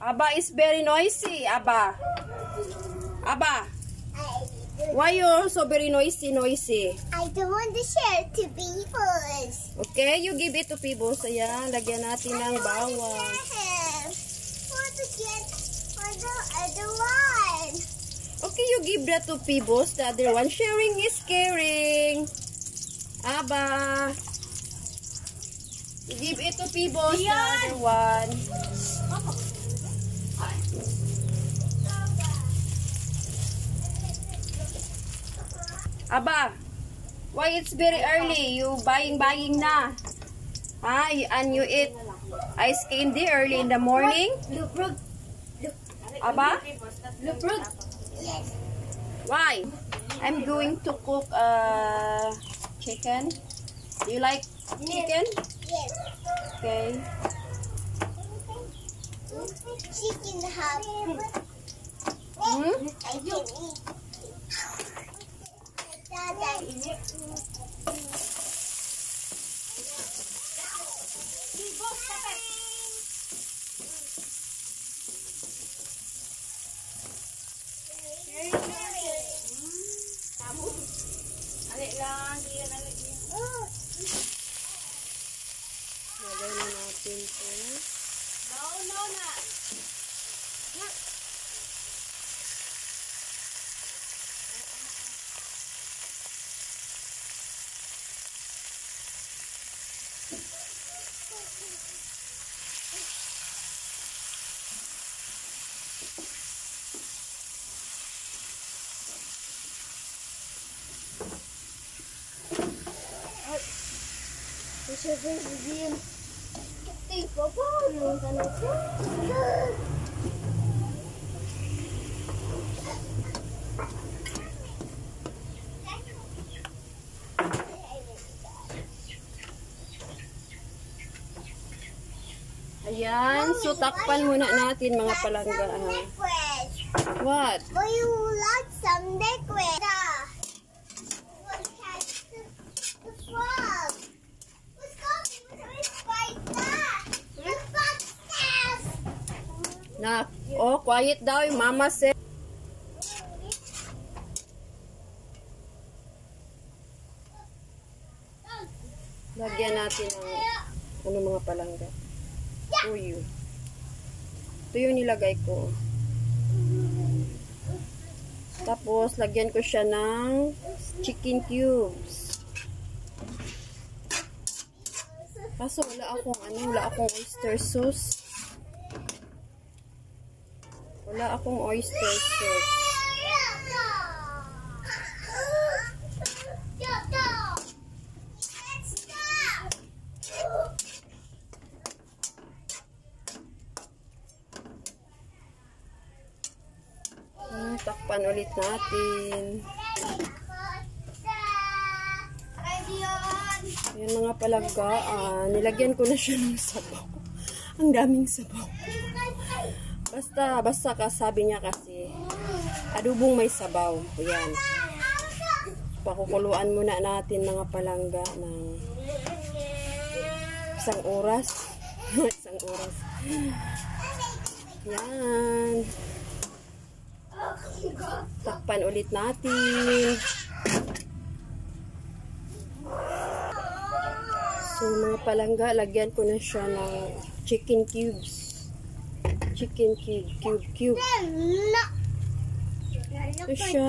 Aba is very noisy. Aba. Aba. Why you so very noisy? I don't want to share to people. Okay, you give it to Pibos. Ayan, lagyan natin ng bawang. Want to get the other one. Okay, you give that to Pibos. The other one. Sharing is caring. Aba. You give it to Pibos. The other one. Aba, why it's very early? You buying na. Ah, and you eat ice candy early in the morning? Aba? Yes. Why? I'm going to cook chicken. Do you like chicken? Yes. Okay. Chicken hot. I can eat. Lagay na natin ito. Ayan, so takpan muna natin mga palangga. What? Will you like some liquid? The frog. Let's go. Let's fight that. Let's fight that. Na, oh, quiet daw yung mama said. Lagyan natin ng mga palangga. Uyo. Ito yung nilagay ko. Tapos, lagyan ko siya ng chicken cubes. Kaso, wala akong oyster sauce. Wala akong oyster sauce. Takpan ulit natin. Yan mga palangga. Nilagyan ko na siya ng sabaw. Ang daming sabaw. Basta sabi niya kasi adubong may sabaw. Yan. Pakukuluan muna natin mga palangga ng isang oras. Isang oras. Yan. Takpan ulit natin. So mga palangga, lagyan ko na siya ng chicken cubes. Chicken cube. Ito siya.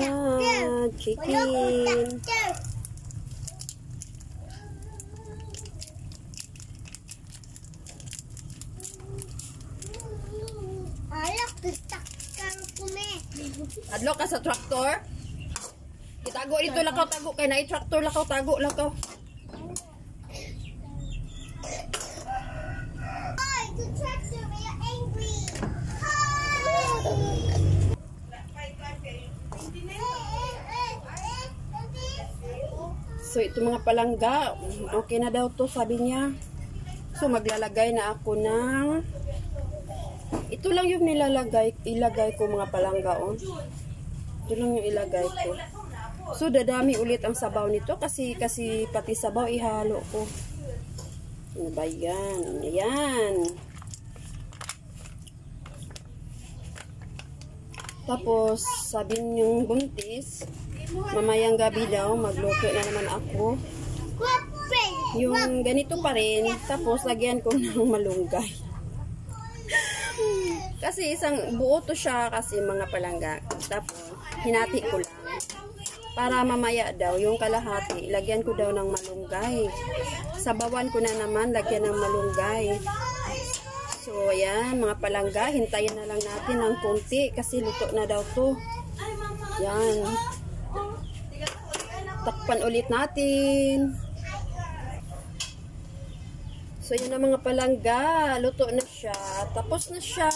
Chicken. Adlo ka sa traktor? Itago dito lakaw tago kay na i-traktor lakaw tago lakaw. Hi, the tractor, we are angry. So ito mga palangga, okay na daw to sabi niya. So maglalagay na ako ng ito lang yung ilagay ko mga palangga on. Ito lang yung ilagay ko. So dadami ulit ang sabaw nito kasi pati sabaw ihalo ko. Ano ba yan? Ayan. Tapos, sabi niyong buntis, mamayang gabi daw, magluto na naman ako. Yung ganito pa rin, tapos lagyan ko ng malunggay. Kasi isang buo to siya kasi mga palangga. Tapos, hinati ko lang. Para mamaya daw, yung kalahati, lagyan ko daw ng malunggay. Sabawan ko na naman, lagyan ng malunggay. So, ayan, mga palangga, hintayin na lang natin ng konti kasi luto na daw to. Yan. Takpan ulit natin. So, yun na mga palangga. Luto na siya. Tapos na siya.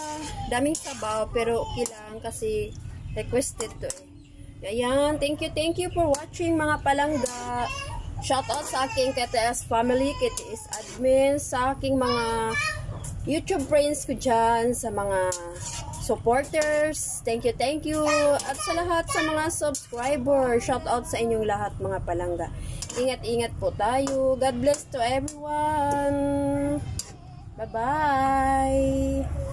Daming sabaw, pero okay lang kasi requested to eh. Ayan. Thank you for watching mga palangga. Shout out sa aking KTS family, KTS admin, sa aking mga YouTube friends ko dyan, sa mga supporters. Thank you. At sa lahat sa mga subscribers, shout out sa inyong lahat mga palangga. Ingat po tayo. God bless to everyone. Bye-bye.